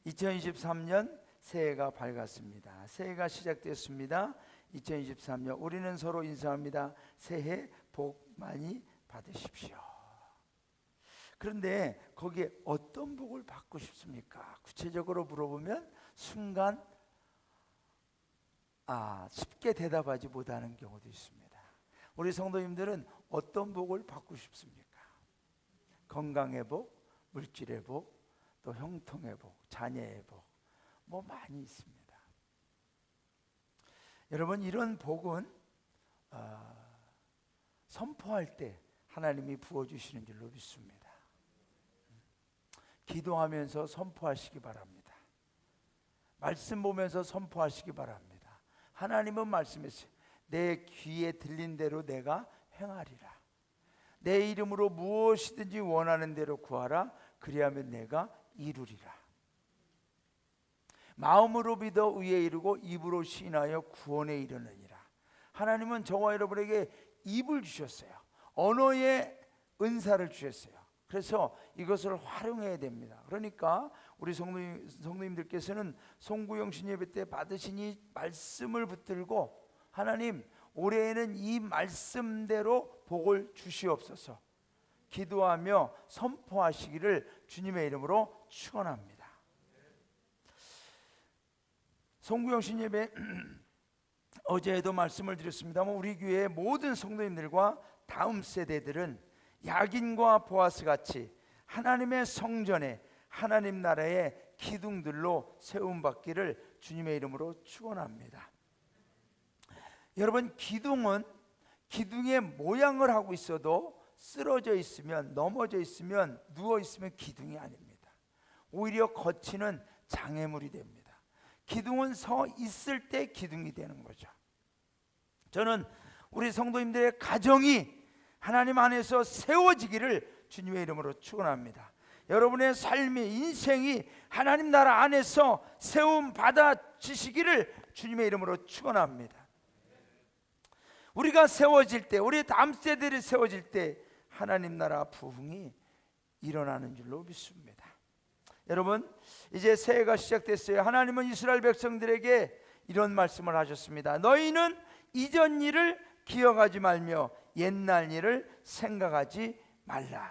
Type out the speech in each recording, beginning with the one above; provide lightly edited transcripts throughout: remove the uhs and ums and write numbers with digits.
2023년 새해가 밝았습니다. 새해가 시작됐습니다. 2023년 우리는 서로 인사합니다. 새해 복 많이 받으십시오. 그런데 거기에 어떤 복을 받고 싶습니까? 구체적으로 물어보면 순간 쉽게 대답하지 못하는 경우도 있습니다. 우리 성도님들은 어떤 복을 받고 싶습니까? 건강의 복, 물질의 복, 또 형통의 복, 자녀의 복, 뭐 많이 있습니다. 여러분, 이런 복은 선포할 때 하나님이 부어주시는 줄로 믿습니다. 기도하면서 선포하시기 바랍니다. 말씀 보면서 선포하시기 바랍니다. 하나님은 말씀했어요. 내 귀에 들린 대로 내가 행하리라. 내 이름으로 무엇이든지 원하는 대로 구하라. 그리하면 내가 이루리라. 마음으로 믿어 의에 이르고 입으로 시인하여 구원에 이르느니라. 하나님은 저와 여러분에게 입을 주셨어요. 언어의 은사를 주셨어요. 그래서 이것을 활용해야 됩니다. 그러니까 우리 성도님들께서는 송구영신 예배 때 받으신 이 말씀을 붙들고 하나님, 올해에는 이 말씀대로 복을 주시옵소서 기도하며 선포하시기를 주님의 이름으로 축원합니다. 송구영신 예배 어제에도 말씀을 드렸습니다만 우리 교회의 모든 성도님들과 다음 세대들은 야긴과 보아스 같이 하나님의 성전에 하나님 나라의 기둥들로 세움받기를 주님의 이름으로 축원합니다. 여러분, 기둥은 기둥의 모양을 하고 있어도 쓰러져 있으면, 넘어져 있으면, 누워 있으면 기둥이 아닙니다. 오히려 거치는 장애물이 됩니다. 기둥은 서 있을 때 기둥이 되는 거죠. 저는 우리 성도님들의 가정이 하나님 안에서 세워지기를 주님의 이름으로 축원합니다. 여러분의 삶의 인생이 하나님 나라 안에서 세움 받아지시기를 주님의 이름으로 축원합니다. 우리가 세워질 때, 우리 다음 세대들이 세워질 때 하나님 나라 부흥이 일어나는 줄로 믿습니다. 여러분, 이제 새해가 시작됐어요. 하나님은 이스라엘 백성들에게 이런 말씀을 하셨습니다. 너희는 이전 일을 기억하지 말며 옛날 일을 생각하지 말라.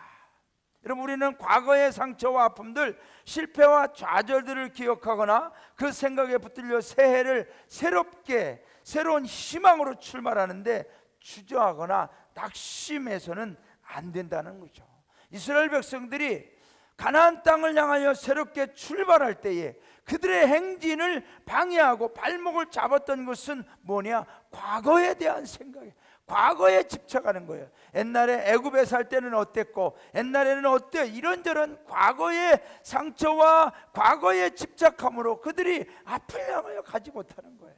여러분, 우리는 과거의 상처와 아픔들, 실패와 좌절들을 기억하거나 그 생각에 붙들려 새해를 새롭게 새로운 희망으로 출발하는데 주저하거나 낙심해서는 안 된다는 거죠. 이스라엘 백성들이 가나안 땅을 향하여 새롭게 출발할 때에 그들의 행진을 방해하고 발목을 잡았던 것은 뭐냐? 과거에 대한 생각이에요. 과거에 집착하는 거예요. 옛날에 애굽에 살 때는 어땠고 옛날에는 어때, 이런저런 과거의 상처와 과거의 집착함으로 그들이 앞을 향하여 가지 못하는 거예요.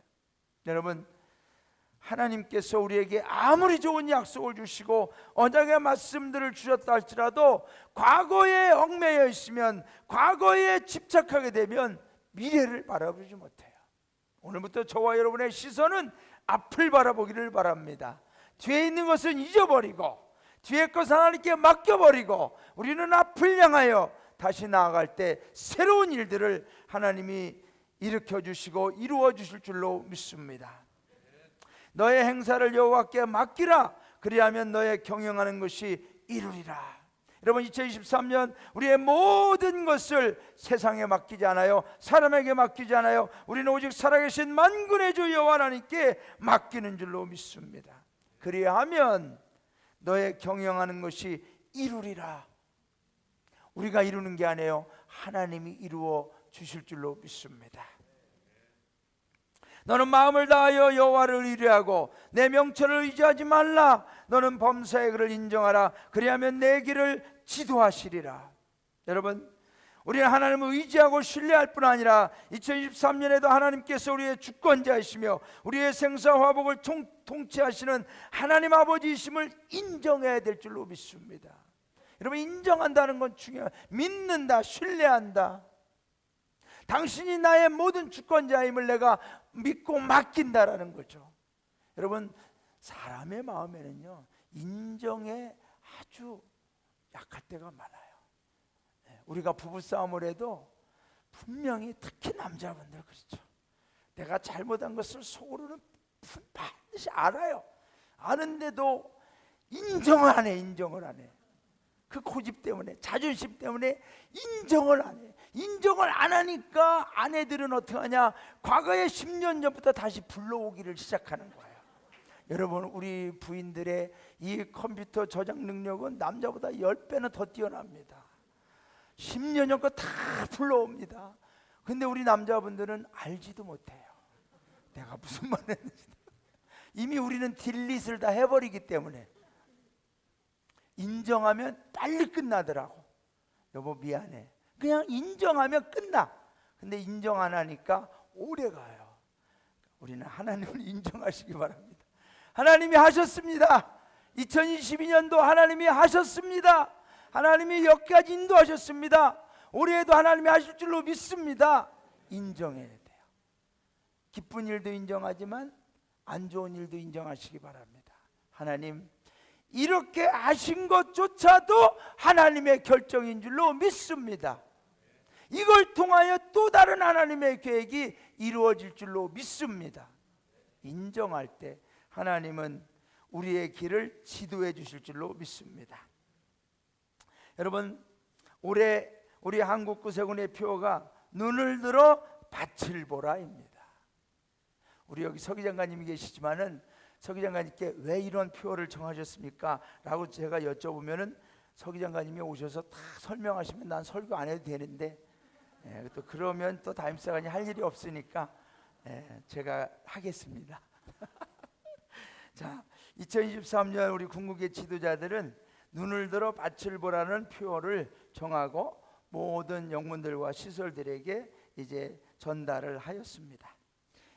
여러분, 하나님께서 우리에게 아무리 좋은 약속을 주시고 언약의 말씀들을 주셨다 할지라도 과거에 얽매여 있으면, 과거에 집착하게 되면 미래를 바라보지 못해요. 오늘부터 저와 여러분의 시선은 앞을 바라보기를 바랍니다. 뒤에 있는 것은 잊어버리고 뒤에 것은 하나님께 맡겨버리고 우리는 앞을 향하여 다시 나아갈 때 새로운 일들을 하나님이 일으켜 주시고 이루어 주실 줄로 믿습니다. 너의 행사를 여호와께 맡기라. 그리하면 너의 경영하는 것이 이루리라. 여러분, 2023년 우리의 모든 것을 세상에 맡기지 않아요. 사람에게 맡기지 않아요. 우리는 오직 살아계신 만군의 주 여호와 하나님께 맡기는 줄로 믿습니다. 그리하면 너의 경영하는 것이 이루리라. 우리가 이루는 게 아니에요. 하나님이 이루어 주실 줄로 믿습니다. 너는 마음을 다하여 여호와를 의뢰하고 내 명철을 의지하지 말라. 너는 범사의 그를 인정하라. 그리하면 내 길을 지도하시리라. 여러분, 우리는 하나님을 의지하고 신뢰할 뿐 아니라 2023년에도 하나님께서 우리의 주권자이시며 우리의 생사화복을 통치하시는 하나님 아버지이심을 인정해야 될 줄로 믿습니다. 여러분, 인정한다는 건 중요해요. 믿는다, 신뢰한다. 당신이 나의 모든 주권자임을 내가 믿고 맡긴다라는 거죠. 여러분, 사람의 마음에는요, 인정에 아주 약할 때가 많아요. 우리가 부부싸움을 해도 분명히 특히 남자분들 그렇죠. 내가 잘못한 것을 속으로는 반드시 알아요. 아는데도 인정을 안 해. 인정을 안 해. 그 고집 때문에, 자존심 때문에 인정을 안 해. 인정을 안 하니까 아내들은 어떻게 하냐, 과거의 10년 전부터 다시 불러오기를 시작하는 거예요. 여러분, 우리 부인들의 이 컴퓨터 저장 능력은 남자보다 10배는 더 뛰어납니다. 10년 전 거 다 불러옵니다. 근데 우리 남자분들은 알지도 못해요. 내가 무슨 말 했는지. 이미 우리는 딜릿을 다 해버리기 때문에. 인정하면 빨리 끝나더라고. 여보 미안해. 그냥 인정하면 끝나. 근데 인정 안 하니까 오래 가요. 우리는 하나님을 인정하시기 바랍니다. 하나님이 하셨습니다. 2022년도 하나님이 하셨습니다. 하나님이 여기까지 인도하셨습니다. 올해에도 하나님이 하실 줄로 믿습니다. 인정해야 돼요. 기쁜 일도 인정하지만 안 좋은 일도 인정하시기 바랍니다. 하나님, 이렇게 하신 것조차도 하나님의 결정인 줄로 믿습니다. 이걸 통하여 또 다른 하나님의 계획이 이루어질 줄로 믿습니다. 인정할 때 하나님은 우리의 길을 지도해 주실 줄로 믿습니다. 여러분, 올해 우리 한국구세군의 표어가 눈을 들어 밭을 보라입니다. 우리 여기 서기장관님이 계시지만은 서기장관님께 왜 이런 표어를 정하셨습니까? 라고 제가 여쭤보면은 서기장관님이 오셔서 다 설명하시면 난 설교 안 해도 되는데, 또 그러면 또 담임사관이 할 일이 없으니까 제가 하겠습니다. 자, 2023년 우리 궁극의 지도자들은 눈을 들어 밭을 보라는 표어를 정하고 모든 영문들과 시설들에게 이제 전달을 하였습니다.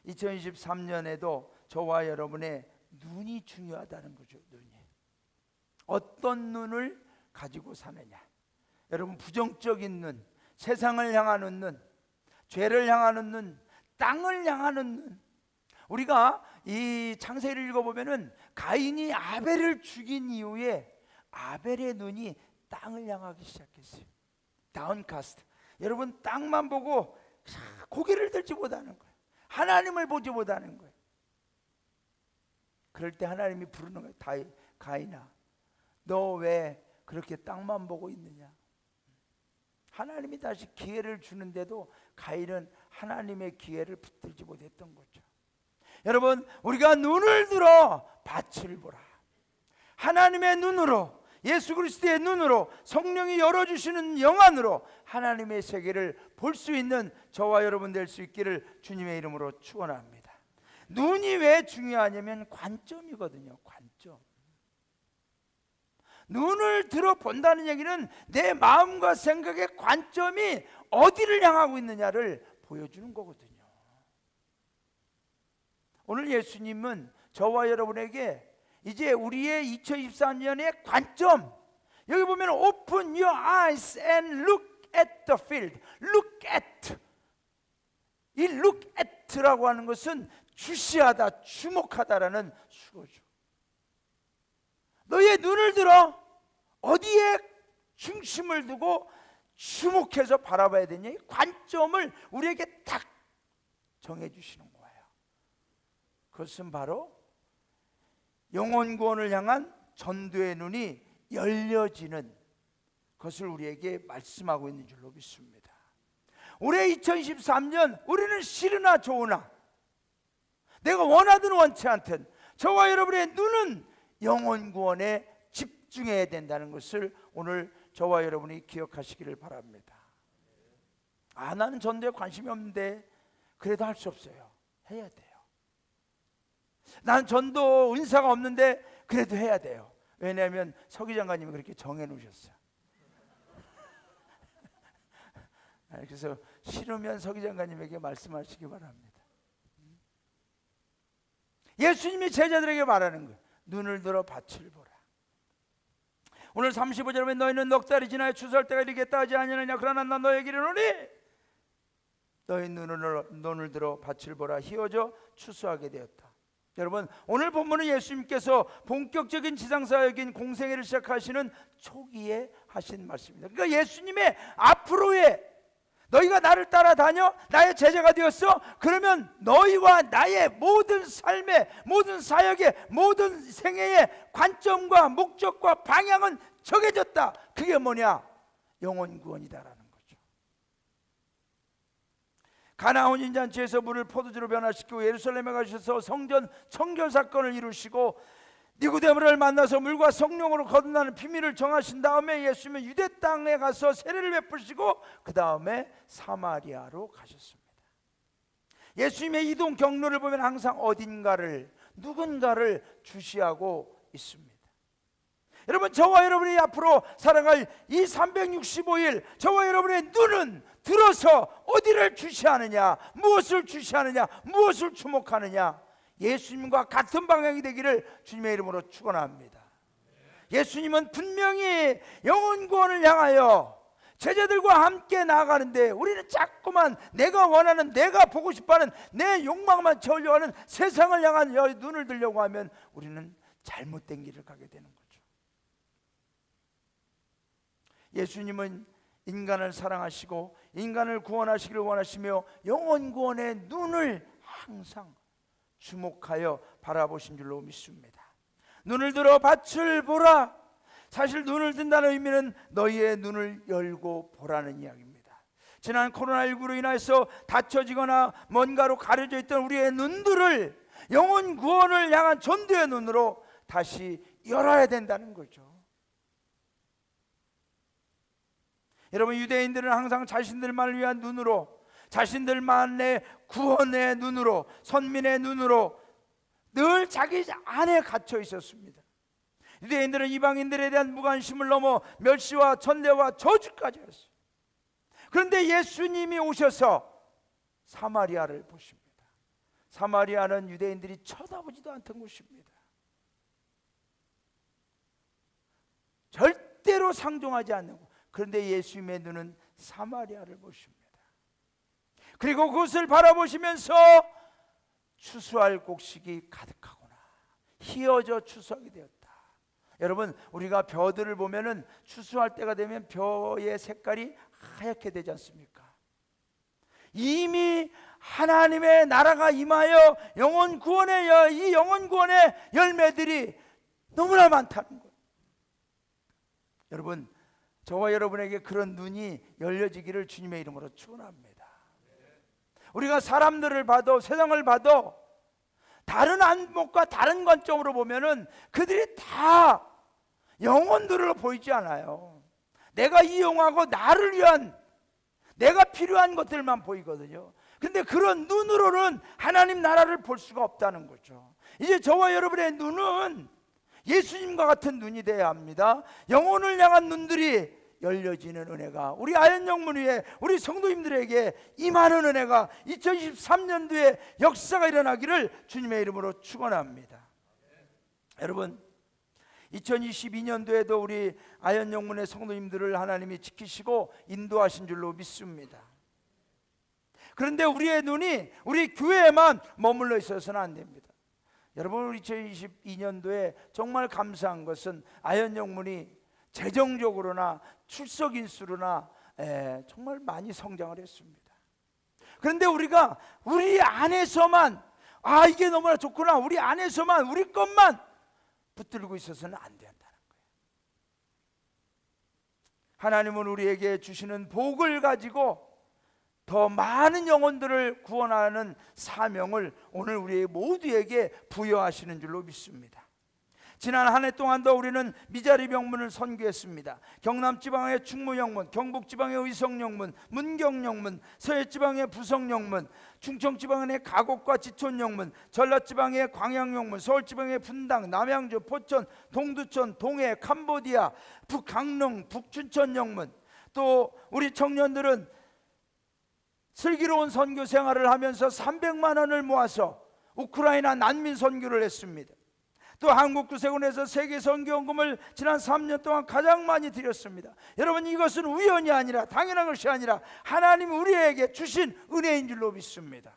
2023년에도 저와 여러분의 눈이 중요하다는 거죠. 눈이 어떤 눈을 가지고 사느냐. 여러분, 부정적인 눈, 세상을 향하는 눈, 죄를 향하는 눈, 땅을 향하는 눈. 우리가 이 창세기를 읽어보면은 가인이 아벨을 죽인 이후에 아벨의 눈이 땅을 향하기 시작했어요. 다운카스트. 여러분, 땅만 보고 고개를 들지 못하는 거예요. 하나님을 보지 못하는 거예요. 그럴 때 하나님이 부르는 거예요. 가인아, 너 왜 그렇게 땅만 보고 있느냐. 하나님이 다시 기회를 주는데도 가인은 하나님의 기회를 붙들지 못했던 거죠. 여러분, 우리가 눈을 들어 밭을 보라. 하나님의 눈으로, 예수 그리스도의 눈으로, 성령이 열어주시는 영안으로 하나님의 세계를 볼 수 있는 저와 여러분 될 수 있기를 주님의 이름으로 축원합니다. 눈이 왜 중요하냐면 관점이거든요. 관점. 눈을 들어 본다는 얘기는 내 마음과 생각의 관점이 어디를 향하고 있느냐를 보여주는 거거든요. 오늘 예수님은 저와 여러분에게 이제 우리의 2023년의 관점, 여기 보면 Open your eyes and look at the field. Look at. 이 look at라고 하는 것은 주시하다, 주목하다라는 수어죠. 너의 눈을 들어 어디에 중심을 두고 주목해서 바라봐야 되냐, 이 관점을 우리에게 딱 정해주시는 거예요. 그것은 바로 영혼 구원을 향한 전도의 눈이 열려지는 것을 우리에게 말씀하고 있는 줄로 믿습니다. 올해 2023년 우리는 싫으나 좋으나 내가 원하든 원치 않든 저와 여러분의 눈은 영혼 구원에 집중해야 된다는 것을 오늘 저와 여러분이 기억하시기를 바랍니다. 나는 전도에 관심이 없는데 그래도 할 수 없어요. 해야 돼요. 난 전도 은사가 없는데 그래도 해야 돼요. 왜냐하면 서기장관님이 그렇게 정해 놓으셨어요. 그래서 싫으면 서기장관님에게 말씀하시기 바랍니다. 예수님이 제자들에게 말하는 거예요. 눈을 들어 밭을 보라. 오늘 35절에 보면 너희는 넉 달이 지나야 추수할 때가 이르겠다 하지 아니하느냐. 그러나 나 너에게 이르노니 너희 눈을 들어 밭을 보라. 희어져 추수하게 되었다. 여러분, 오늘 본문은 예수님께서 본격적인 지상사역인 공생애를 시작하시는 초기에 하신 말씀입니다. 그러니까 예수님의 앞으로의 너희가 나를 따라다녀 나의 제자가 되었어? 그러면 너희와 나의 모든 삶의 모든 사역의 모든 생애의 관점과 목적과 방향은 정해졌다. 그게 뭐냐? 영혼 구원이다라는 거죠. 가나 혼인잔치에서 물을 포도주로 변화시키고 예루살렘에 가셔서 성전 청결 사건을 이루시고 니고데모를 만나서 물과 성령으로 거듭나는 비밀을 정하신 다음에 예수님은 유대 땅에 가서 세례를 베푸시고 그 다음에 사마리아로 가셨습니다. 예수님의 이동 경로를 보면 항상 어딘가를 누군가를 주시하고 있습니다. 여러분, 저와 여러분이 앞으로 살아갈 이 365일 저와 여러분의 눈은 들어서 어디를 주시하느냐, 무엇을 주시하느냐, 무엇을 주목하느냐, 예수님과 같은 방향이 되기를 주님의 이름으로 축원합니다. 예수님은 분명히 영혼 구원을 향하여 제자들과 함께 나아가는데 우리는 자꾸만 내가 원하는, 내가 보고 싶어하는 내 욕망만 채우려고 하는 세상을 향한 눈을 들려고 하면 우리는 잘못된 길을 가게 되는 거죠. 예수님은 인간을 사랑하시고 인간을 구원하시기를 원하시며 영혼 구원의 눈을 항상 주목하여 바라보신 줄로 믿습니다. 눈을 들어 밭을 보라. 사실 눈을 든다는 의미는 너희의 눈을 열고 보라는 이야기입니다. 지난 코로나19로 인해서 닫혀지거나 뭔가로 가려져 있던 우리의 눈들을 영혼 구원을 향한 전도의 눈으로 다시 열어야 된다는 거죠. 여러분, 유대인들은 항상 자신들만을 위한 눈으로, 자신들만의 구원의 눈으로, 선민의 눈으로 늘 자기 안에 갇혀 있었습니다. 유대인들은 이방인들에 대한 무관심을 넘어 멸시와 천대와 저주까지 했어요. 그런데 예수님이 오셔서 사마리아를 보십니다. 사마리아는 유대인들이 쳐다보지도 않던 곳입니다. 절대로 상종하지 않는 곳. 그런데 예수님의 눈은 사마리아를 보십니다. 그리고 그것을 바라보시면서 추수할 곡식이 가득하구나, 희어져 추수하게 되었다. 여러분, 우리가 벼들을 보면은 추수할 때가 되면 벼의 색깔이 하얗게 되지 않습니까? 이미 하나님의 나라가 임하여 영혼 구원의 이 영혼 구원의 열매들이 너무나 많다는 거예요. 여러분, 저와 여러분에게 그런 눈이 열려지기를 주님의 이름으로 축원합니다. 우리가 사람들을 봐도 세상을 봐도 다른 안목과 다른 관점으로 보면은 그들이 다 영혼들로 보이지 않아요. 내가 이용하고 나를 위한, 내가 필요한 것들만 보이거든요. 근데 그런 눈으로는 하나님 나라를 볼 수가 없다는 거죠. 이제 저와 여러분의 눈은 예수님과 같은 눈이 되어야 합니다. 영혼을 향한 눈들이 열려지는 은혜가 우리 아현영문 위에 우리 성도님들에게 임하는 은혜가 2023년도에 역사가 일어나기를 주님의 이름으로 축원합니다. 여러분, 2022년도에도 우리 아현영문의 성도님들을 하나님이 지키시고 인도하신 줄로 믿습니다. 그런데 우리의 눈이 우리 교회에만 머물러 있어서는 안 됩니다. 여러분, 우리 2022년도에 정말 감사한 것은 아현영문이 재정적으로나 출석 인수로나 정말 많이 성장을 했습니다. 그런데 우리가 우리 안에서만 이게 너무나 좋구나, 우리 안에서만 우리 것만 붙들고 있어서는 안 된다는 거예요. 하나님은 우리에게 주시는 복을 가지고 더 많은 영혼들을 구원하는 사명을 오늘 우리 모두에게 부여하시는 줄로 믿습니다. 지난 한 해 동안도 우리는 미자리 병문을 선교했습니다. 경남지방의 충무영문, 경북지방의 의성영문, 문경영문, 서해지방의 부성영문, 충청지방의 가곡과 지촌영문, 전라지방의 광양영문, 서울지방의 분당, 남양주, 포천, 동두천, 동해, 캄보디아, 북강릉, 북춘천영문. 또 우리 청년들은 슬기로운 선교 생활을 하면서 300만 원을 모아서 우크라이나 난민 선교를 했습니다. 또 한국구세군에서 세계선교원금을 지난 3년 동안 가장 많이 드렸습니다. 여러분, 이것은 우연이 아니라, 당연한 것이 아니라 하나님이 우리에게 주신 은혜인 줄로 믿습니다.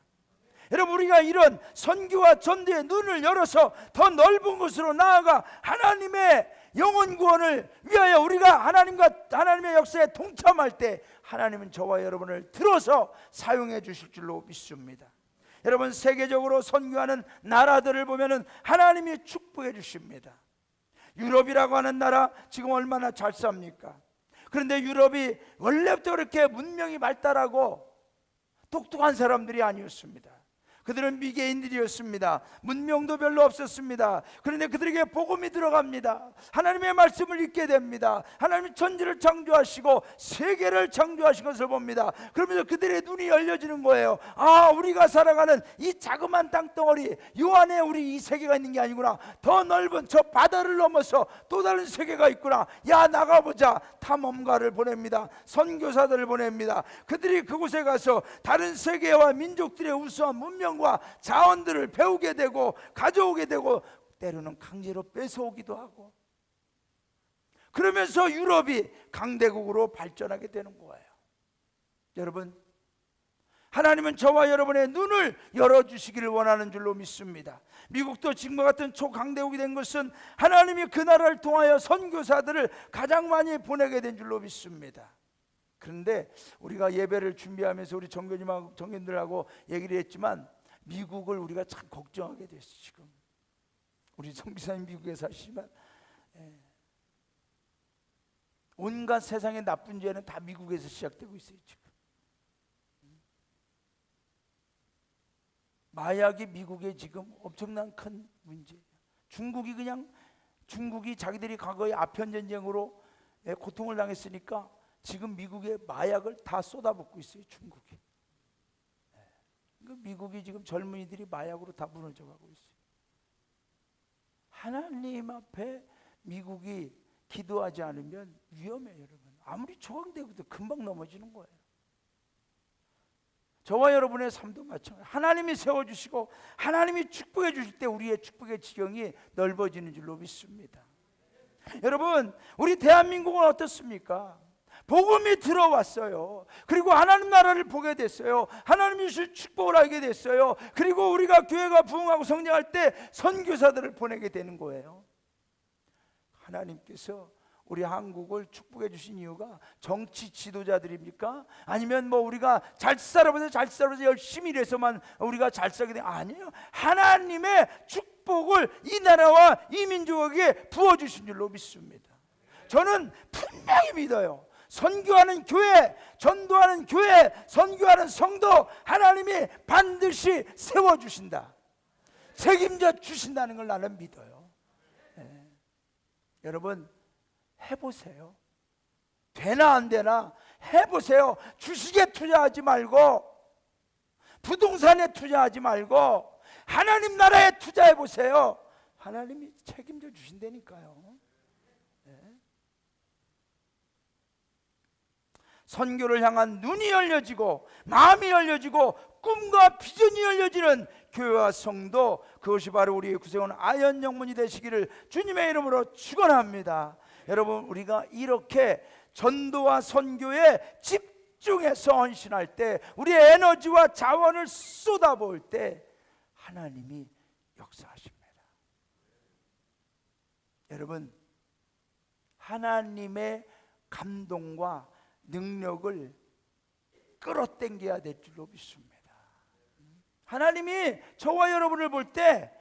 여러분, 우리가 이런 선교와 전도의 눈을 열어서 더 넓은 곳으로 나아가 하나님의 영혼 구원을 위하여 우리가 하나님과 하나님의 역사에 동참할 때 하나님은 저와 여러분을 들어서 사용해 주실 줄로 믿습니다. 여러분, 세계적으로 선교하는 나라들을 보면은 하나님이 축복해 주십니다. 유럽이라고 하는 나라 지금 얼마나 잘 삽니까? 그런데 유럽이 원래부터 그렇게 문명이 발달하고 똑똑한 사람들이 아니었습니다. 그들은 미개인들이었습니다. 문명도 별로 없었습니다. 그런데 그들에게 복음이 들어갑니다. 하나님의 말씀을 읽게 됩니다. 하나님이 천지를 창조하시고 세계를 창조하신 것을 봅니다. 그러면서 그들의 눈이 열려지는 거예요. 아, 우리가 살아가는 이 자그마한 땅덩어리, 요 안에 우리 이 세계가 있는 게 아니구나. 더 넓은 저 바다를 넘어서 또 다른 세계가 있구나. 야, 나가보자. 탐험가를 보냅니다. 선교사들을 보냅니다. 그들이 그곳에 가서 다른 세계와 민족들의 우수한 문명 과 자원들을 배우게 되고 가져오게 되고 때로는 강제로 뺏어오기도 하고, 그러면서 유럽이 강대국으로 발전하게 되는 거예요. 여러분, 하나님은 저와 여러분의 눈을 열어주시기를 원하는 줄로 믿습니다. 미국도 지금과 같은 초강대국이 된 것은 하나님이 그 나라를 통하여 선교사들을 가장 많이 보내게 된 줄로 믿습니다. 그런데 우리가 예배를 준비하면서 우리 정교님들하고 얘기를 했지만 미국을 우리가 참 걱정하게 됐어요. 지금 우리 성기사님 미국에 사시지만 온갖 세상의 나쁜 죄는 다 미국에서 시작되고 있어요. 지금 마약이 미국에 지금 엄청난 큰 문제예요. 중국이 자기들이 과거에 아편전쟁으로 고통을 당했으니까 지금 미국에 마약을 다 쏟아붓고 있어요. 중국이. 미국이 지금 젊은이들이 마약으로 다 무너져가고 있어요. 하나님 앞에 미국이 기도하지 않으면 위험해요. 여러분, 아무리 초강대국도 금방 넘어지는 거예요. 저와 여러분의 삶도 마찬가지예요. 하나님이 세워주시고 하나님이 축복해 주실 때 우리의 축복의 지경이 넓어지는 줄로 믿습니다. 여러분, 우리 대한민국은 어떻습니까? 복음이 들어왔어요. 그리고 하나님 나라를 보게 됐어요. 하나님이 주실 축복을 알게 됐어요. 그리고 우리가 교회가 부흥하고 성장할 때 선교사들을 보내게 되는 거예요. 하나님께서 우리 한국을 축복해 주신 이유가 정치 지도자들입니까? 아니면 뭐 우리가 잘 살아서 열심히 일해서만 우리가 잘 살게 된 아니에요. 하나님의 축복을 이 나라와 이 민족에게 부어주신 줄로 믿습니다. 저는 분명히 믿어요. 선교하는 교회, 전도하는 교회, 선교하는 성도 하나님이 반드시 세워주신다, 책임져 주신다는 걸 나는 믿어요. 여러분, 해보세요. 되나 안 되나 해보세요. 주식에 투자하지 말고 부동산에 투자하지 말고 하나님 나라에 투자해보세요. 하나님이 책임져 주신다니까요. 선교를 향한 눈이 열려지고 마음이 열려지고 꿈과 비전이 열려지는 교회와 성도, 그것이 바로 우리의 구세군 아연 영문이 되시기를 주님의 이름으로 축원합니다. 여러분, 우리가 이렇게 전도와 선교에 집중해서 헌신할 때, 우리의 에너지와 자원을 쏟아부을 때 하나님이 역사하십니다. 여러분, 하나님의 감동과 능력을 끌어당겨야 될 줄로 믿습니다. 하나님이 저와 여러분을 볼 때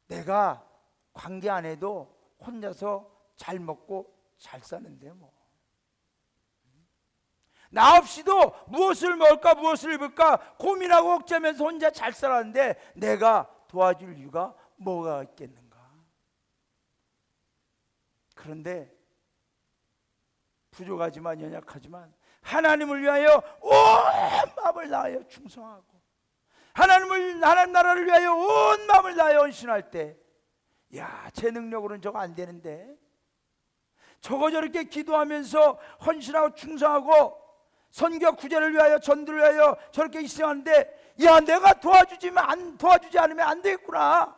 내가 관계 안 해도 혼자서 잘 먹고 잘 사는데 뭐, 나 없이도 무엇을 먹을까 무엇을 입을까 고민하고 억제하면서 혼자 잘 살았는데 내가 도와줄 이유가 뭐가 있겠는가? 그런데 부족하지만 연약하지만 하나님을 위하여 온 마음을 다하여 충성하고 하나님 나라를 위하여 온 마음을 다하여 헌신할 때, 야, 제 능력으로는 저거 안 되는데, 저거 저렇게 기도하면서 헌신하고 충성하고 선교 구제를 위하여 전도를 위하여 저렇게 희생하는데, 야, 내가 도와주지 않으면 안 되겠구나.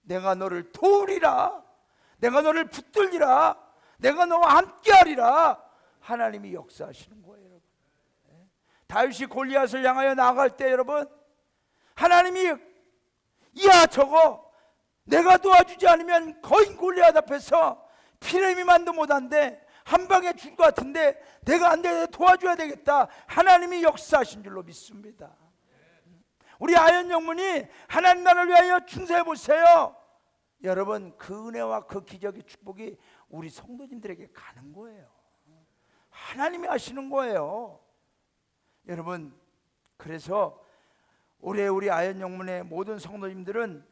내가 너를 도우리라. 내가 너를 붙들리라. 내가 너와 함께하리라. 하나님이 역사하시는 거예요, 여러분. 다윗이 골리앗을 향하여 나아갈 때 여러분, 하나님이 야, 저거 내가 도와주지 않으면 거인 골리앗 앞에서 피레미만도 못한데 한 방에 죽을 것 같은데 내가 안 돼, 도와줘야 되겠다. 하나님이 역사하신 줄로 믿습니다. 우리 아현 영문이 하나님 나라를 위하여 충성해 보세요. 여러분, 그 은혜와 그 기적의 축복이 우리 성도님들에게 가는 거예요. 하나님이 하시는 거예요. 여러분, 그래서 올해 우리 아현 영문의 모든 성도님들은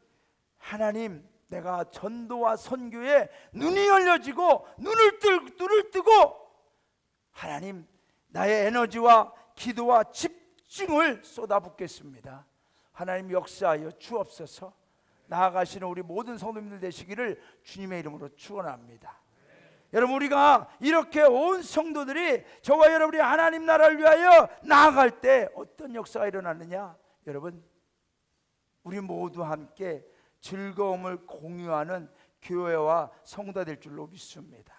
하나님, 내가 전도와 선교에 눈이 열려지고 눈을 뜨고 하나님, 나의 에너지와 기도와 집중을 쏟아붓겠습니다. 하나님 역사하여 주옵소서. 나아가시는 우리 모든 성도님들 되시기를 주님의 이름으로 축원합니다. 여러분, 우리가 이렇게 온 성도들이 저와 여러분이 하나님 나라를 위하여 나아갈 때 어떤 역사가 일어나느냐? 여러분, 우리 모두 함께 즐거움을 공유하는 교회와 성도가 될 줄로 믿습니다.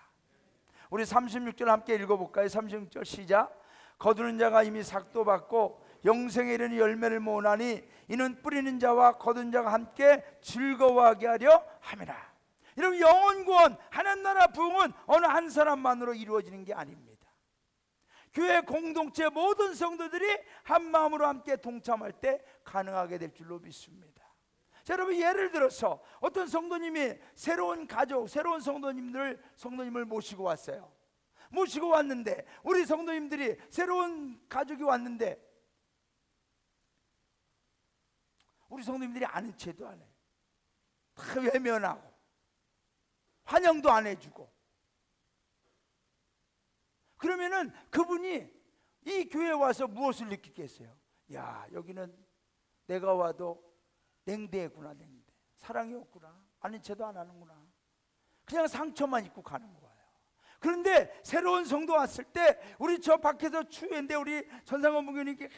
우리 36절 함께 읽어볼까요? 36절 시작. 거두는 자가 이미 삭도 받고 영생에 이르는 열매를 모으나니 이는 뿌리는 자와 거두는 자가 함께 즐거워하게 하려 함이라. 여러분, 영혼 구원, 하나님 나라 부흥은 어느 한 사람만으로 이루어지는 게 아닙니다. 교회 공동체 모든 성도들이 한 마음으로 함께 동참할 때 가능하게 될 줄로 믿습니다. 자, 여러분, 예를 들어서 어떤 성도님이 새로운 가족, 새로운 성도님을 모시고 왔어요. 모시고 왔는데 우리 성도님들이 새로운 가족이 왔는데 우리 성도님들이 아는 체도 안 해요. 다 외면하고 환영도 안 해주고. 그러면은 그분이 이 교회에 와서 무엇을 느끼겠어요? 야, 여기는 내가 와도 냉대구나, 냉대. 사랑이 없구나. 아는 체도 안 하는구나. 그냥 상처만 입고 가는 거예요. 그런데 새로운 성도 왔을 때 우리 저 밖에서 추위인데 우리 전상원 부교님께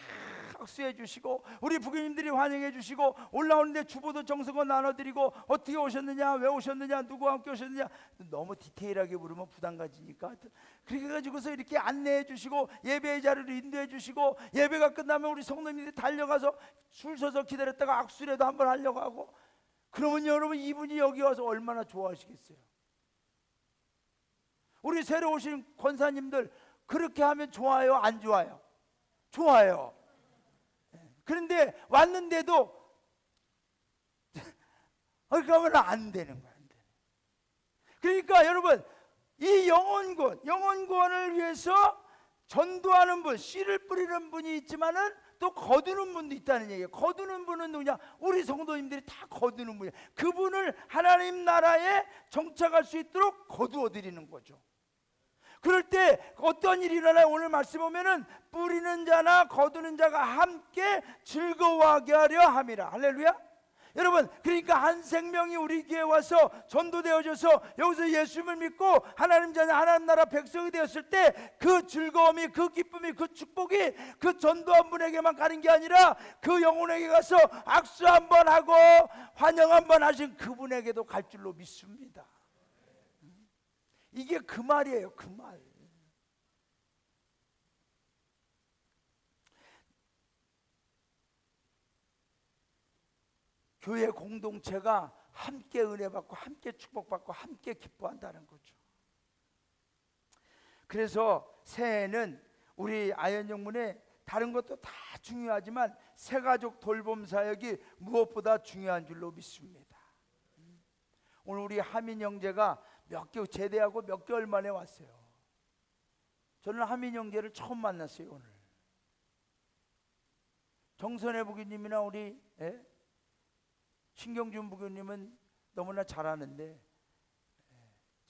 박수해 주시고 우리 부교님들이 환영해 주시고 올라오는데 주보도 정성껏 나눠드리고 어떻게 오셨느냐, 왜 오셨느냐, 누구와 함께 오셨느냐, 너무 디테일하게 물으면 부담 가지니까 그렇게 해가지고서 이렇게 안내해 주시고 예배의 자리를 인도해 주시고 예배가 끝나면 우리 성도님들이 달려가서 줄 서서 기다렸다가 악수라도 한번 하려고 하고. 그러면 여러분, 이분이 여기 와서 얼마나 좋아하시겠어요? 우리 새로 오신 권사님들 그렇게 하면 좋아요, 안 좋아요? 좋아요. 그런데 왔는데도 그러면 안 되는 거예요. 그러니까 여러분, 이 영혼구원을 위해서 전도하는 분, 씨를 뿌리는 분이 있지만은 또 거두는 분도 있다는 얘기예요. 거두는 분은 누구냐? 우리 성도님들이 다 거두는 분이에요. 그분을 하나님 나라에 정착할 수 있도록 거두어 드리는 거죠. 그럴 때 어떤 일이 일어나요? 오늘 말씀 보면은 뿌리는 자나 거두는 자가 함께 즐거워하게 하려 함이라. 할렐루야. 여러분, 그러니까 한 생명이 우리 교회에 와서 전도되어져서 여기서 예수님을 믿고 하나님 자녀, 하나님 나라 백성이 되었을 때 그 즐거움이, 그 기쁨이, 그 축복이 그 전도한 분에게만 가는 게 아니라 그 영혼에게 가서 악수 한번 하고 환영 한번 하신 그분에게도 갈 줄로 믿습니다. 이게 그 말이에요, 그 말. 교회 공동체가 함께 은혜 받고 함께 축복받고 함께 기뻐한다는 거죠. 그래서 새해에는 우리 아현영문에 다른 것도 다 중요하지만 새가족 돌봄 사역이 무엇보다 중요한 줄로 믿습니다. 오늘 우리 하민 형제가 제대하고 몇 개월 만에 왔어요. 저는 하민 형제를 처음 만났어요. 오늘 정선혜 부교님이나 우리 신경준 부교님은 너무나 잘하는데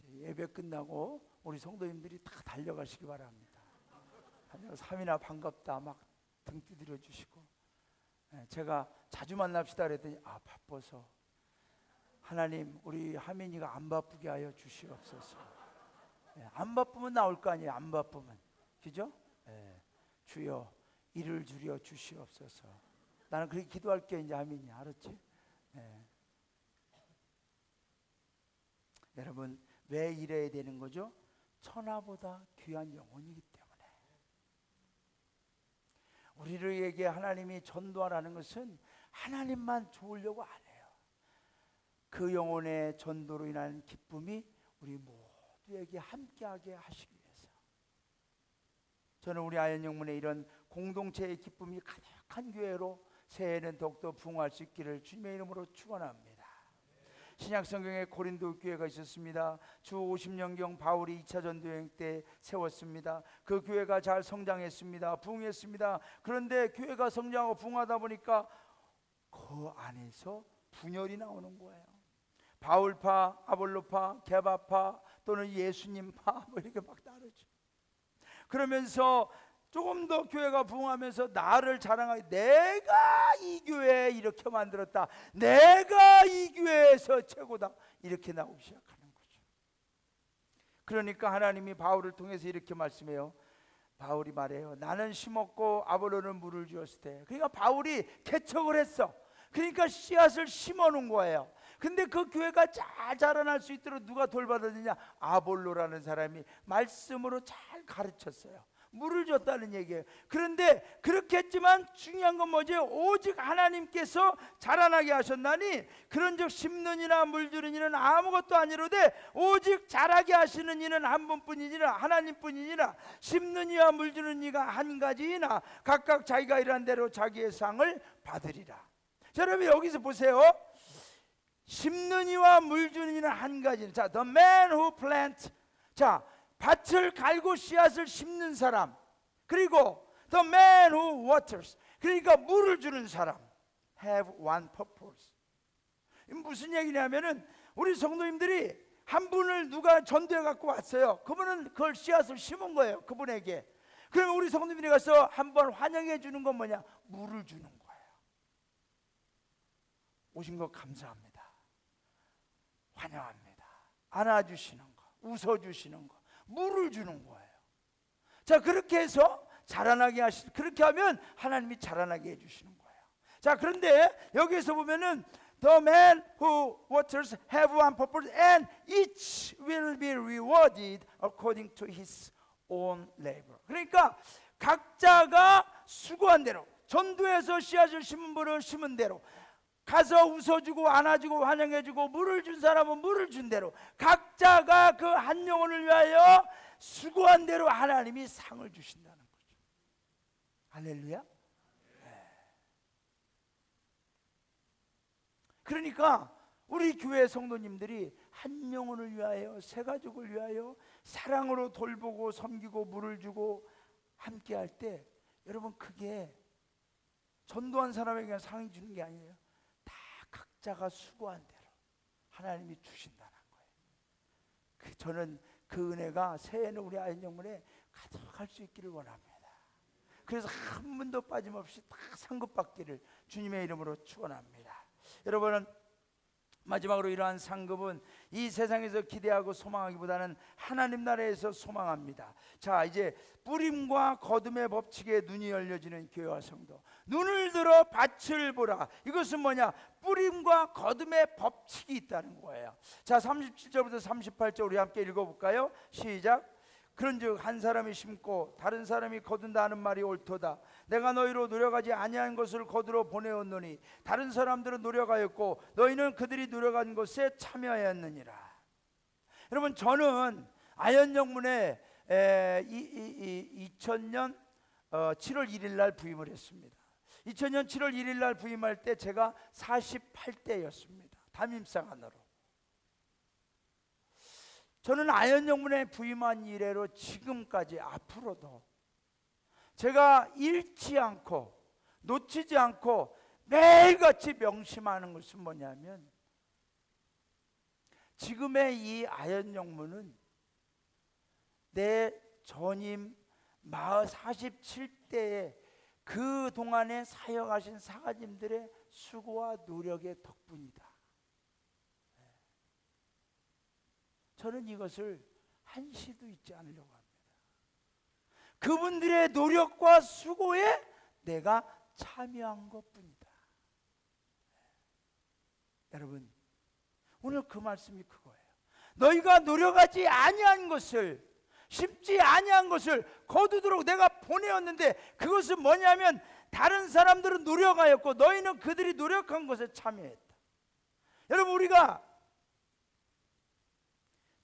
예배 끝나고 우리 성도님들이 다 달려가시기 바랍니다. 삼이나 반갑다 막 등 두드려 주시고. 제가 자주 만납시다 그랬더니 바빠서 하나님 우리 하민이가 안 바쁘게 하여 주시옵소서. 안 바쁘면 나올 거 아니에요. 안 바쁘면, 그죠? 주여 일을 줄여 주시옵소서. 나는 그렇게 기도할게. 이제 하민이 알았지? 여러분, 왜 이래야 되는 거죠? 천하보다 귀한 영혼이기 때문에. 우리에게 하나님이 전도하라는 것은 하나님만 좋으려고 안 해요. 그 영혼의 전도로 인한 기쁨이 우리 모두 우리에게 함께하게 하시기 위해서 저는 우리 아현영문의 이런 공동체의 기쁨이 가득한 교회로 새해에는 더욱더 부흥할 수 있기를 주님의 이름으로 축원합니다. 신약성경에 고린도 교회가 있었습니다. 주 50년경 바울이 2차 전도여행 때 세웠습니다. 그 교회가 잘 성장했습니다. 부흥했습니다. 그런데 교회가 성장하고 부흥하다 보니까 그 안에서 분열이 나오는 거예요. 바울파, 아볼로파, 게바파 또는 예수님파 뭐 이렇게 막 다르죠. 그러면서 조금 더 교회가 부흥하면서 나를 자랑하게, 내가 이 교회 이렇게 만들었다, 내가 이 교회에서 최고다, 이렇게 나오기 시작하는 거죠. 그러니까 하나님이 바울을 통해서 이렇게 말씀해요. 바울이 말해요. 나는 심었고 아볼로는 물을 주었을 때. 그러니까 바울이 개척을 했어. 그러니까 씨앗을 심어 놓은 거예요. 근데 그 교회가 잘 자라날 수 있도록 누가 돌봐줬느냐? 아볼로라는 사람이 말씀으로 잘 가르쳤어요. 물을 줬다는 얘기예요. 그런데 그렇게 했지만 중요한 건 뭐지? 오직 하나님께서 자라나게 하셨나니 그런즉 심는 이나 물주는 이는 아무것도 아니로되 오직 자라게 하시는 이는 한 분뿐이니라, 하나님뿐이니라. 심는 이와 물주는 이가 한 가지이나 각각 자기가 일한 대로 자기의 상을 받으리라. 자, 여러분 여기서 보세요. 심는 이와 물주는 이는 한 가지. 자, the man who plants. 자, 밭을 갈고 씨앗을 심는 사람, 그리고 the man who waters, 그러니까 물을 주는 사람, have one purpose. 무슨 얘기냐면은 우리 성도님들이 한 분을 누가 전도해 갖고 왔어요. 그분은 그걸 씨앗을 심은 거예요, 그분에게. 그러면 우리 성도님들이 가서 한번 환영해 주는 건 뭐냐? 물을 주는 거예요. 오신 거 감사합니다, 환영합니다, 안아주시는 거, 웃어주시는 거, 물을 주는 거예요. 자, 그렇게 해서 자라나게 그렇게 하면 하나님이 자라나게 해주시는 거예요. 자, 그런데 여기에서 보면은 the man who waters have one purpose and each will be rewarded according to his own labor. 그러니까 각자가 수고한 대로, 전도해서 씨앗을 심은 분은 심은 대로, 가서 웃어주고 안아주고 환영해주고 물을 준 사람은 물을 준 대로 각자가 그 한 영혼을 위하여 수고한 대로 하나님이 상을 주신다는 거죠. 할렐루야. 네. 그러니까 우리 교회 성도님들이 한 영혼을 위하여, 새 가족을 위하여 사랑으로 돌보고 섬기고 물을 주고 함께 할 때, 여러분 그게 전도한 사람에게 상이 주는 게 아니에요. 각자가 수고한 대로 하나님이 주신다는 거예요. 저는 그 은혜가 새해에는 우리 아현영문에 가득할 수 있기를 원합니다. 그래서 한 분도 빠짐없이 다 상급받기를 주님의 이름으로 축원합니다. 여러분은 마지막으로 이러한 상급은 이 세상에서 기대하고 소망하기보다는 하나님 나라에서 소망합니다. 자, 이제 뿌림과 거둠의 법칙에 눈이 열려지는 교회와 성도, 눈을 들어 밭을 보라. 이것은 뭐냐? 뿌림과 거둠의 법칙이 있다는 거예요. 자, 37절부터 38절 우리 함께 읽어볼까요? 시작. 그런즉 한 사람이 심고 다른 사람이 거둔다 하는 말이 옳도다. 내가 너희로 노력하지 아니한 것을 거두러 보내었노니 다른 사람들은 노력하였고 너희는 그들이 노력한 것에 참여하였느니라. 여러분, 저는 아현영문에 2000년 7월 1일 날 부임을 했습니다. 2000년 7월 1일 날 부임할 때 제가 48대였습니다. 담임사관으로. 저는 아현영문에 부임한 이래로 지금까지 앞으로도 제가 잃지 않고 놓치지 않고 매일같이 명심하는 것은 뭐냐면, 지금의 이 아현영문은 내 전임 47대에 그 동안에 사역하신 사가님들의 수고와 노력의 덕분이다. 저는 이것을 한시도 잊지 않으려고 합니다. 그분들의 노력과 수고에 내가 참여한 것뿐이다. 여러분, 오늘 그 말씀이 그거예요. 너희가 노력하지 아니한 것을, 심지 아니한 것을 거두도록 내가 보내었는데, 그것은 뭐냐면 다른 사람들은 노력하였고 너희는 그들이 노력한 것에 참여했다. 여러분, 우리가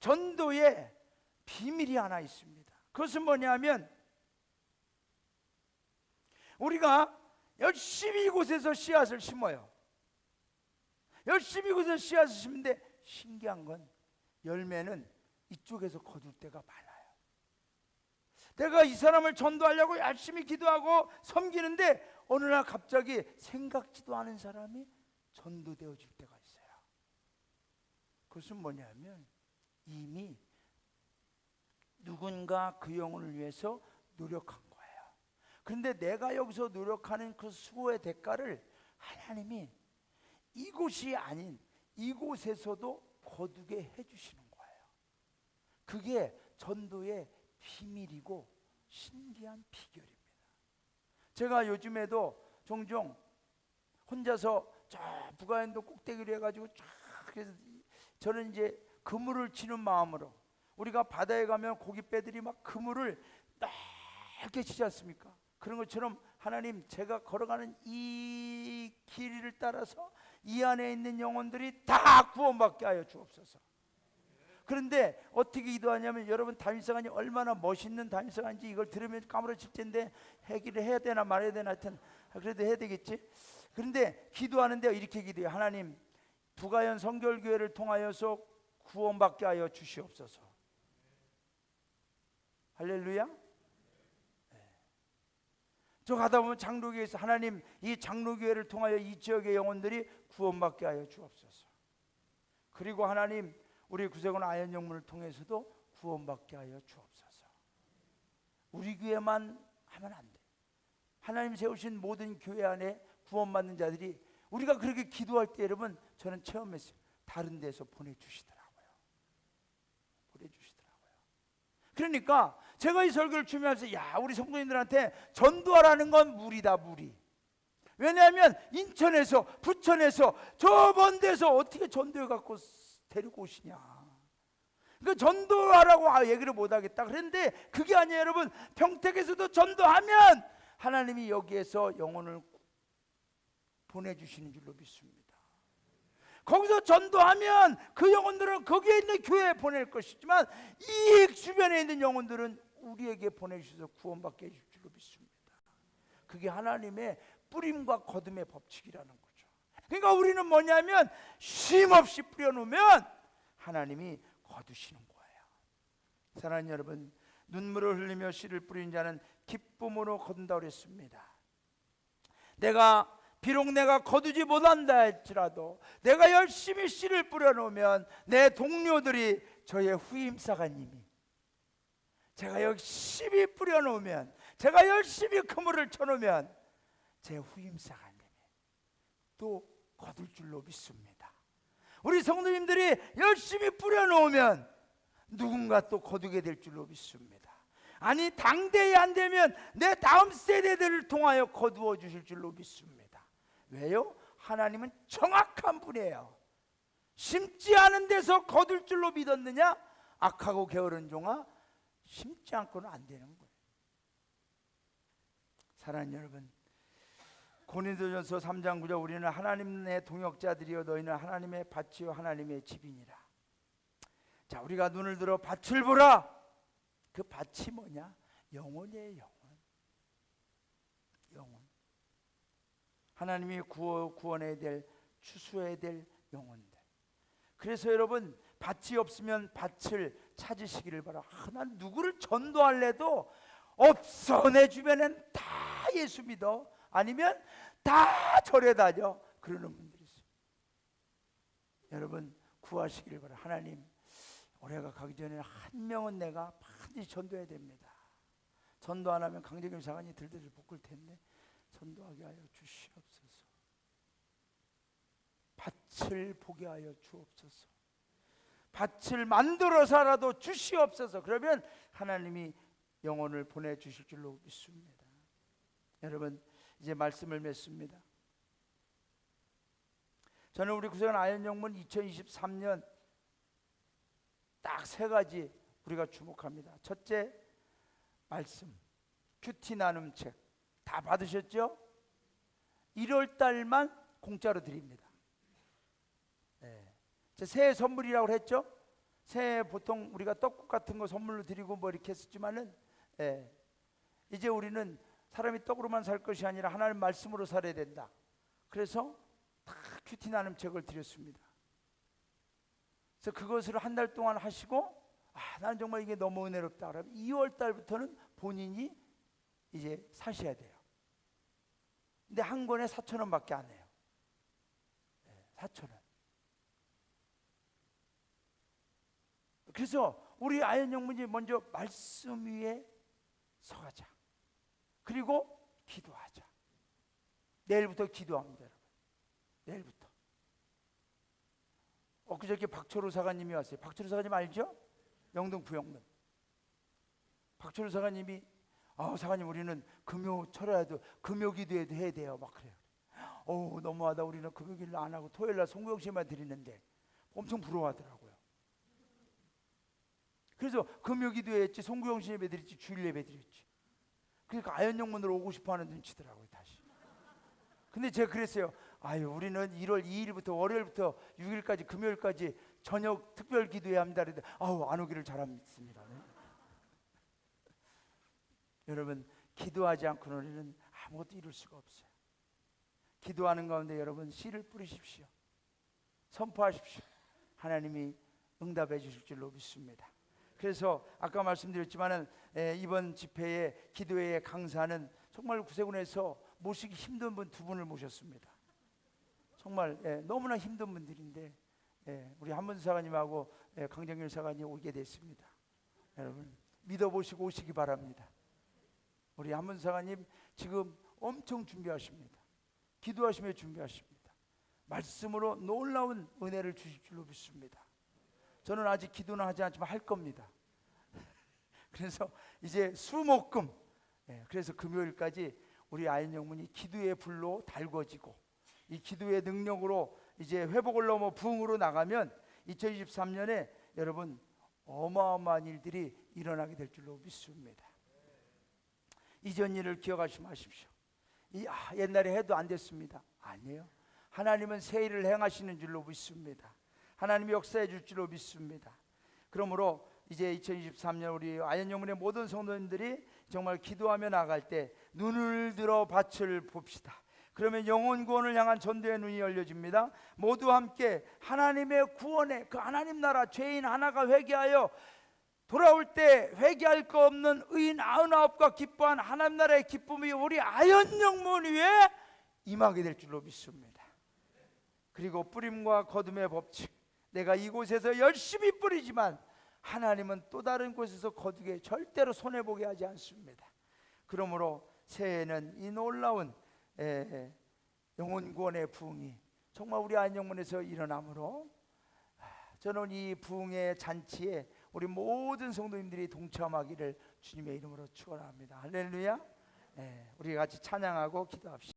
전도에 비밀이 하나 있습니다. 그것은 뭐냐면 우리가 열심히 이곳에서 씨앗을 심어요. 열심히 이곳에서 씨앗을 심는데 신기한 건 열매는 이쪽에서 거둘 때가 많아요. 내가 이 사람을 전도하려고 열심히 기도하고 섬기는데 어느 날 갑자기 생각지도 않은 사람이 전도되어질 때가 있어요. 그것은 뭐냐면 이미 누군가 그 영혼을 위해서 노력한 거예요. 그런데 내가 여기서 노력하는 그 수고의 대가를 하나님이 이곳이 아닌 이곳에서도 거두게 해주시는 거예요. 그게 전도의 비밀이고 신기한 비결입니다. 제가 요즘에도 종종 혼자서 저 북아현도 꼭대기로 해가지고 쫙 해서 저는 이제 그물을 치는 마음으로, 우리가 바다에 가면 고깃배들이 막 그물을 넓게 치지 않습니까? 그런 것처럼 하나님, 제가 걸어가는 이 길을 따라서 이 안에 있는 영혼들이 다 구원받게 하여 주옵소서. 그런데 어떻게 기도하냐면, 여러분 담임사관이 얼마나 멋있는 담임사관인지 이걸 들으면 까무러칠 텐데 해결을 해야 되나 말아야 되나, 하여튼 그래도 해야 되겠지. 그런데 기도하는데 이렇게 기도해요. 하나님, 북아현 성결교회를 통하여서 구원받게 하여 주시옵소서. 할렐루야. 저 가다 보면 장로교회에서 하나님, 이 장로교회를 통하여 이 지역의 영혼들이 구원받게 하여 주옵소서. 그리고 하나님, 우리 구세군 아현영문을 통해서도 구원받게 하여 주옵소서. 우리 교회만 하면 안 돼. 하나님 세우신 모든 교회 안에 구원받는 자들이, 우리가 그렇게 기도할 때 여러분, 저는 체험했어요. 다른 데서 보내주시더라고요. 그러니까 제가 이 설교를 준비하면서, 야, 우리 성도님들한테 전도하라는 건 무리다, 무리. 왜냐하면 인천에서, 부천에서, 저 먼 데서 어떻게 전도해 갖고 데리고 오시냐. 그러니까 전도하라고 얘기를 못하겠다. 그런데 그게 아니에요, 여러분. 평택에서도 전도하면 하나님이 여기에서 영혼을 보내주시는 줄로 믿습니다. 거기서 전도하면 그 영혼들은 거기에 있는 교회에 보낼 것이지만, 이 주변에 있는 영혼들은 우리에게 보내주셔서 구원받게 해줄 줄로 믿습니다. 그게 하나님의 뿌림과 거둠의 법칙이라는 거죠. 그러니까 우리는 뭐냐면, 쉼없이 뿌려놓으면 하나님이 거두시는 거예요. 사랑하는 여러분, 눈물을 흘리며 씨를 뿌리는 자는 기쁨으로 거둔다고 그랬습니다. 비록 내가 거두지 못한다 할지라도 내가 열심히 씨를 뿌려놓으면 내 동료들이, 저의 후임사관님이, 제가 열심히 뿌려놓으면, 제가 열심히 그물을 쳐놓으면 제 후임사관님이 또 거둘 줄로 믿습니다. 우리 성도님들이 열심히 뿌려놓으면 누군가 또 거두게 될 줄로 믿습니다. 아니, 당대에 안 되면 내 다음 세대들을 통하여 거두어 주실 줄로 믿습니다. 왜요? 하나님은 정확한 분이에요. 심지 않은 데서 거둘 줄로 믿었느냐? 악하고 게으른 종아, 심지 않고는 안 되는 거예요. 사랑하는 여러분, 고린도전서 3장 9절, 우리는 하나님의 동역자들이요 너희는 하나님의 밭이요 하나님의 집이니라. 자, 우리가 눈을 들어 밭을 보라. 그 밭이 뭐냐? 영혼이에요, 영혼. 하나님이 구원해야 될, 추수해야 될 영혼들. 그래서 여러분, 밭이 없으면 밭을 찾으시기를 바라. 난 누구를 전도할래도 없어. 내 주변엔 다 예수 믿어. 아니면 다 절에 다녀. 그러는 분들이 있어요. 여러분, 구하시기를 바라. 하나님, 올해가 가기 전에 한 명은 내가 반드시 전도해야 됩니다. 전도 안 하면 강제겸 사관이 들들들 볶을 텐데 전도하게 하여 주시옵소서. 밭을 보게 하여 주옵소서. 밭을 만들어서라도 주시옵소서. 그러면 하나님이 영혼을 보내주실 줄로 믿습니다. 여러분, 이제 말씀을 맺습니다. 저는 우리 구세군 아현영문 2023년 딱 3가지 우리가 주목합니다. 첫째, 말씀, 큐티 나눔 책 다 받으셨죠? 1월 달만 공짜로 드립니다. 네. 새해 선물이라고 했죠? 새해 보통 우리가 떡국 같은 거 선물로 드리고 뭐 이렇게 했었지만은, 이제 우리는 사람이 떡으로만 살 것이 아니라 하나님 말씀으로 살아야 된다. 그래서 다 큐티 나눔 책을 드렸습니다. 그래서 그것을 한 달 동안 하시고, 나는 정말 이게 너무 은혜롭다. 그러면 2월 달부터는 본인이 이제 사셔야 돼요. 근데 한 권에 4,000원밖에 안 해요. 4,000원. 그래서 우리 아현영문이 먼저 말씀 위에 서가자. 그리고 기도하자. 내일부터 기도합니다, 여러분. 내일부터. 엊그저께 박철우 사관님이 왔어요. 박철우 사관님 알죠? 영등 부영문. 박철우 사관님이 사관님 우리는 금요 철야에도 금요 기도에도 해야 돼요. 막 그래요. 너무하다. 우리는 금요일날 안 하고 토요일날 송구영신만 드리는데 엄청 부러워하더라고요. 그래서 금요 기도에 했지, 송구영신 예배 드렸지, 주일 예배 드렸지. 그러니까 아현영문으로 오고 싶어하는 눈치더라고요 다시. 근데 제가 그랬어요. 우리는 1월 2일부터 월요일부터 6일까지 금요일까지 저녁 특별 기도해야 합니다. 그랬더니 안 오기를 잘합니다. 네? 여러분, 기도하지 않고는 우리는 아무것도 이룰 수가 없어요. 기도하는 가운데 여러분 씨를 뿌리십시오. 선포하십시오. 하나님이 응답해 주실 줄로 믿습니다. 그래서 아까 말씀드렸지만은 이번 집회에 기도회에 강사는 정말 구세군에서 모시기 힘든 분 2분을 모셨습니다. 정말 너무나 힘든 분들인데 우리 한문수 사관님하고 강정일 사관이 오게 됐습니다. 여러분 믿어보시고 오시기 바랍니다. 우리 한문수 사관님 지금 엄청 준비하십니다. 기도하시며 준비하십니다. 말씀으로 놀라운 은혜를 주실 줄로 믿습니다. 저는 아직 기도는 하지 않지만 할 겁니다. 그래서 이제 수목금, 그래서 금요일까지 우리 아현영문이 기도의 불로 달궈지고 이 기도의 능력으로 이제 회복을 넘어 부흥으로 나가면 2023년에 여러분 어마어마한 일들이 일어나게 될 줄로 믿습니다. 이전 일을 기억하지 마십시오. 옛날에 해도 안 됐습니다. 아니에요. 하나님은 새 일을 행하시는 줄로 믿습니다. 하나님이 역사해 줄 줄로 믿습니다. 그러므로 이제 2023년 우리 아현영문의 모든 성도님들이 정말 기도하며 나갈 때 눈을 들어 밭을 봅시다. 그러면 영혼 구원을 향한 전도의 눈이 열려집니다. 모두 함께 하나님의 구원에 그 하나님 나라 죄인 하나가 회개하여 돌아올 때 회개할 거 없는 의인 99과 기뻐한 하나님 나라의 기쁨이 우리 아현영문 위에 임하게 될 줄로 믿습니다. 그리고 뿌림과 거둠의 법칙, 내가 이곳에서 열심히 뿌리지만 하나님은 또 다른 곳에서 거두게 절대로 손해보게 하지 않습니다. 그러므로 새해에는 이 놀라운 영혼 구원의 부흥이 정말 우리 아현영문에서 일어나므로 저는 이 부흥의 잔치에 우리 모든 성도님들이 동참하기를 주님의 이름으로 축원합니다. 할렐루야. 우리 같이 찬양하고 기도합시다.